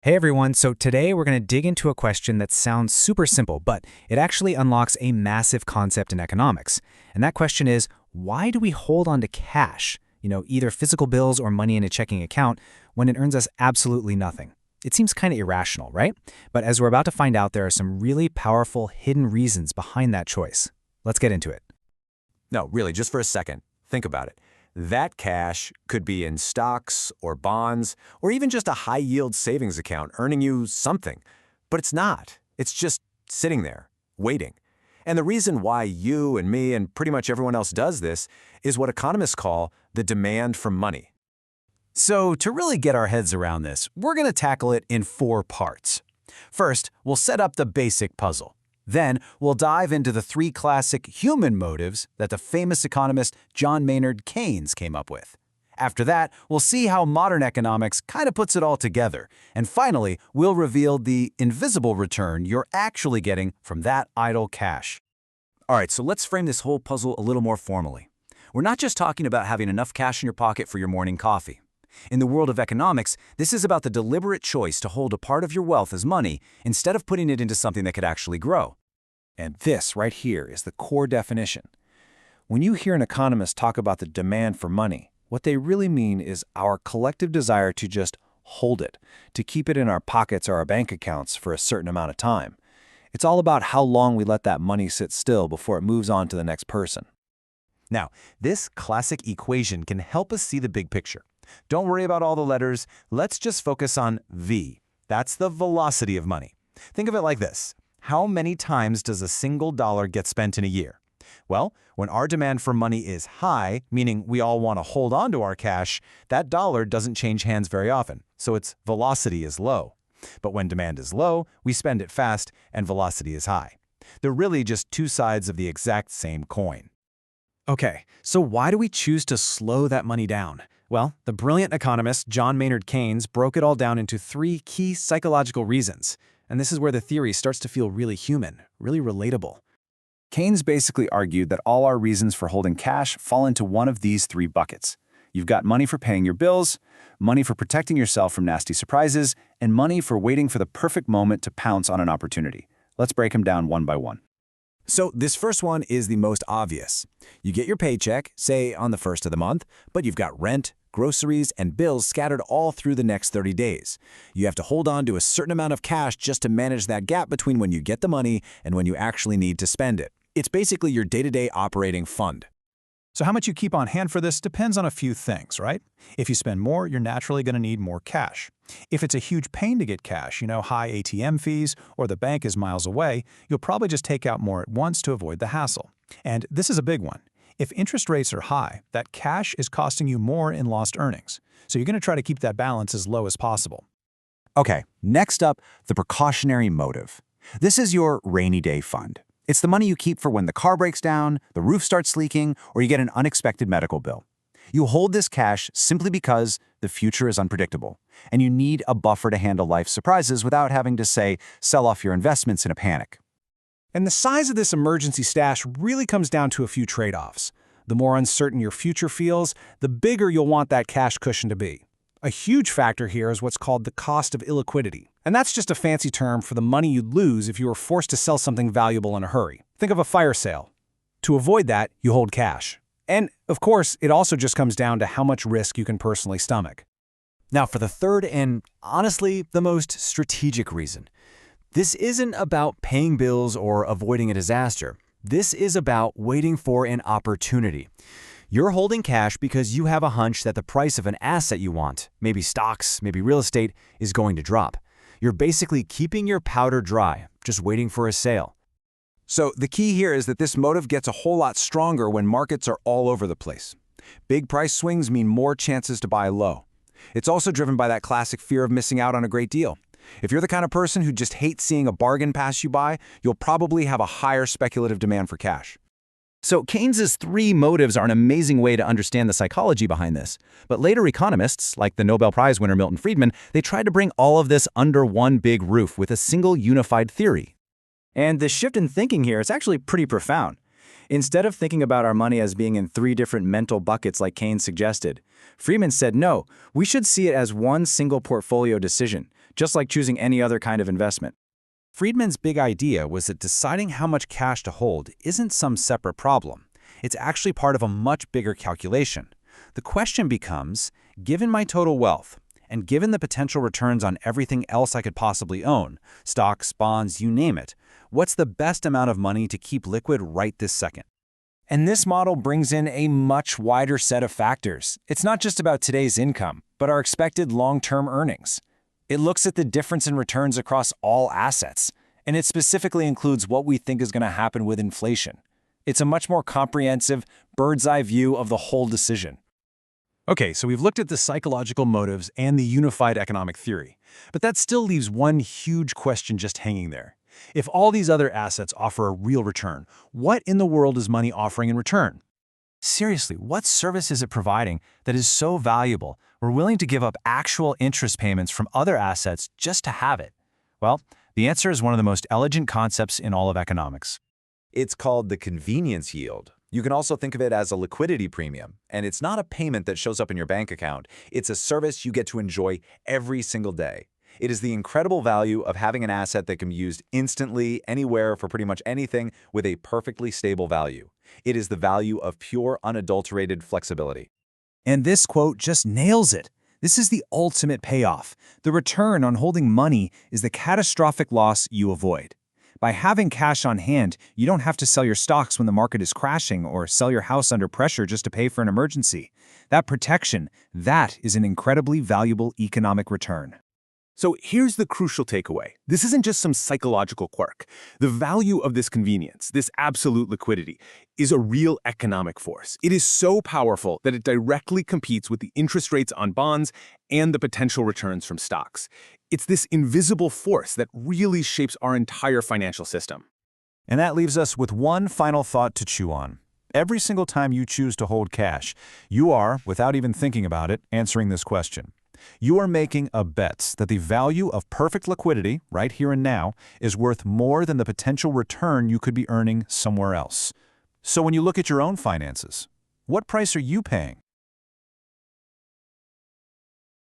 Hey everyone, so today we're going to dig into a question that sounds super simple, but it actually unlocks a massive concept in economics. And that question is, why do we hold on to cash, either physical bills or money in a checking account, when it earns us absolutely nothing? It seems kind of irrational, right? But as we're about to find out, there are some really powerful hidden reasons behind that choice. Let's get into it. No, really, just for a second, think about it. That cash could be in stocks or bonds or even just a high-yield savings account earning you something. But it's not. It's just sitting there, waiting. And the reason why you and me and pretty much everyone else does this is what economists call the demand for money. So to really get our heads around this, we're going to tackle it in 4 parts. First, we'll set up the basic puzzle. Then, we'll dive into the 3 classic human motives that the famous economist John Maynard Keynes came up with. After that, we'll see how modern economics kind of puts it all together. And finally, we'll reveal the invisible return you're actually getting from that idle cash. All right, so let's frame this whole puzzle a little more formally. We're not just talking about having enough cash in your pocket for your morning coffee. In the world of economics, this is about the deliberate choice to hold a part of your wealth as money instead of putting it into something that could actually grow. And this right here is the core definition. When you hear an economist talk about the demand for money, what they really mean is our collective desire to just hold it, to keep it in our pockets or our bank accounts for a certain amount of time. It's all about how long we let that money sit still before it moves on to the next person. Now, this classic equation can help us see the big picture. Don't worry about all the letters. Let's just focus on V. That's the velocity of money. Think of it like this. How many times does a single dollar get spent in a year? Well, when our demand for money is high, meaning we all want to hold on to our cash, that dollar doesn't change hands very often, so its velocity is low. But when demand is low, we spend it fast and velocity is high. They're really just 2 sides of the exact same coin. Okay, so why do we choose to slow that money down? Well, the brilliant economist John Maynard Keynes broke it all down into 3 key psychological reasons. And this is where the theory starts to feel really human, really relatable. Keynes basically argued that all our reasons for holding cash fall into one of these 3 buckets. You've got money for paying your bills, money for protecting yourself from nasty surprises, and money for waiting for the perfect moment to pounce on an opportunity. Let's break them down one by one. So this first one is the most obvious. You get your paycheck, say on the first of the month, but you've got rent, groceries, and bills scattered all through the next 30 days. You have to hold on to a certain amount of cash just to manage that gap between when you get the money and when you actually need to spend it. It's basically your day-to-day operating fund. So how much you keep on hand for this depends on a few things, right? If you spend more, you're naturally going to need more cash. If it's a huge pain to get cash, high ATM fees, or the bank is miles away, you'll probably just take out more at once to avoid the hassle. And this is a big one. If interest rates are high, that cash is costing you more in lost earnings. So you're going to try to keep that balance as low as possible. Okay, next up, the precautionary motive. This is your rainy day fund. It's the money you keep for when the car breaks down, the roof starts leaking, or you get an unexpected medical bill. You hold this cash simply because the future is unpredictable, and you need a buffer to handle life's surprises without having to, say, sell off your investments in a panic. And the size of this emergency stash really comes down to a few trade-offs. The more uncertain your future feels, the bigger you'll want that cash cushion to be. A huge factor here is what's called the cost of illiquidity. And that's just a fancy term for the money you'd lose if you were forced to sell something valuable in a hurry. Think of a fire sale. To avoid that, you hold cash. And, of course, it also just comes down to how much risk you can personally stomach. Now for the third and, honestly, the most strategic reason. This isn't about paying bills or avoiding a disaster. This is about waiting for an opportunity. You're holding cash because you have a hunch that the price of an asset you want, maybe stocks, maybe real estate, is going to drop. You're basically keeping your powder dry, just waiting for a sale. So the key here is that this motive gets a whole lot stronger when markets are all over the place. Big price swings mean more chances to buy low. It's also driven by that classic fear of missing out on a great deal. If you're the kind of person who just hates seeing a bargain pass you by, you'll probably have a higher speculative demand for cash. So Keynes's 3 motives are an amazing way to understand the psychology behind this. But later economists, like the Nobel Prize winner Milton Friedman, they tried to bring all of this under one big roof with a single unified theory. And the shift in thinking here is actually pretty profound. Instead of thinking about our money as being in 3 different mental buckets like Keynes suggested, Friedman said no, we should see it as one single portfolio decision, just like choosing any other kind of investment. Friedman's big idea was that deciding how much cash to hold isn't some separate problem. It's actually part of a much bigger calculation. The question becomes, given my total wealth, and given the potential returns on everything else I could possibly own, stocks, bonds, you name it, what's the best amount of money to keep liquid right this second? And this model brings in a much wider set of factors. It's not just about today's income, but our expected long-term earnings. It looks at the difference in returns across all assets, and it specifically includes what we think is going to happen with inflation. It's a much more comprehensive, bird's-eye view of the whole decision. Okay, so we've looked at the psychological motives and the unified economic theory, but that still leaves one huge question just hanging there. If all these other assets offer a real return, what in the world is money offering in return? Seriously, what service is it providing that is so valuable we're willing to give up actual interest payments from other assets just to have it? Well, the answer is one of the most elegant concepts in all of economics. It's called the convenience yield. You can also think of it as a liquidity premium, and it's not a payment that shows up in your bank account. It's a service you get to enjoy every single day. It is the incredible value of having an asset that can be used instantly, anywhere, for pretty much anything with a perfectly stable value. It is the value of pure, unadulterated flexibility. And this quote just nails it. This is the ultimate payoff. The return on holding money is the catastrophic loss you avoid. By having cash on hand, you don't have to sell your stocks when the market is crashing or sell your house under pressure just to pay for an emergency. That protection, that is an incredibly valuable economic return. So here's the crucial takeaway. This isn't just some psychological quirk. The value of this convenience, this absolute liquidity, is a real economic force. It is so powerful that it directly competes with the interest rates on bonds and the potential returns from stocks. It's this invisible force that really shapes our entire financial system. And that leaves us with one final thought to chew on. Every single time you choose to hold cash, you are, without even thinking about it, answering this question. You are making a bet that the value of perfect liquidity, right here and now, is worth more than the potential return you could be earning somewhere else. So when you look at your own finances, what price are you paying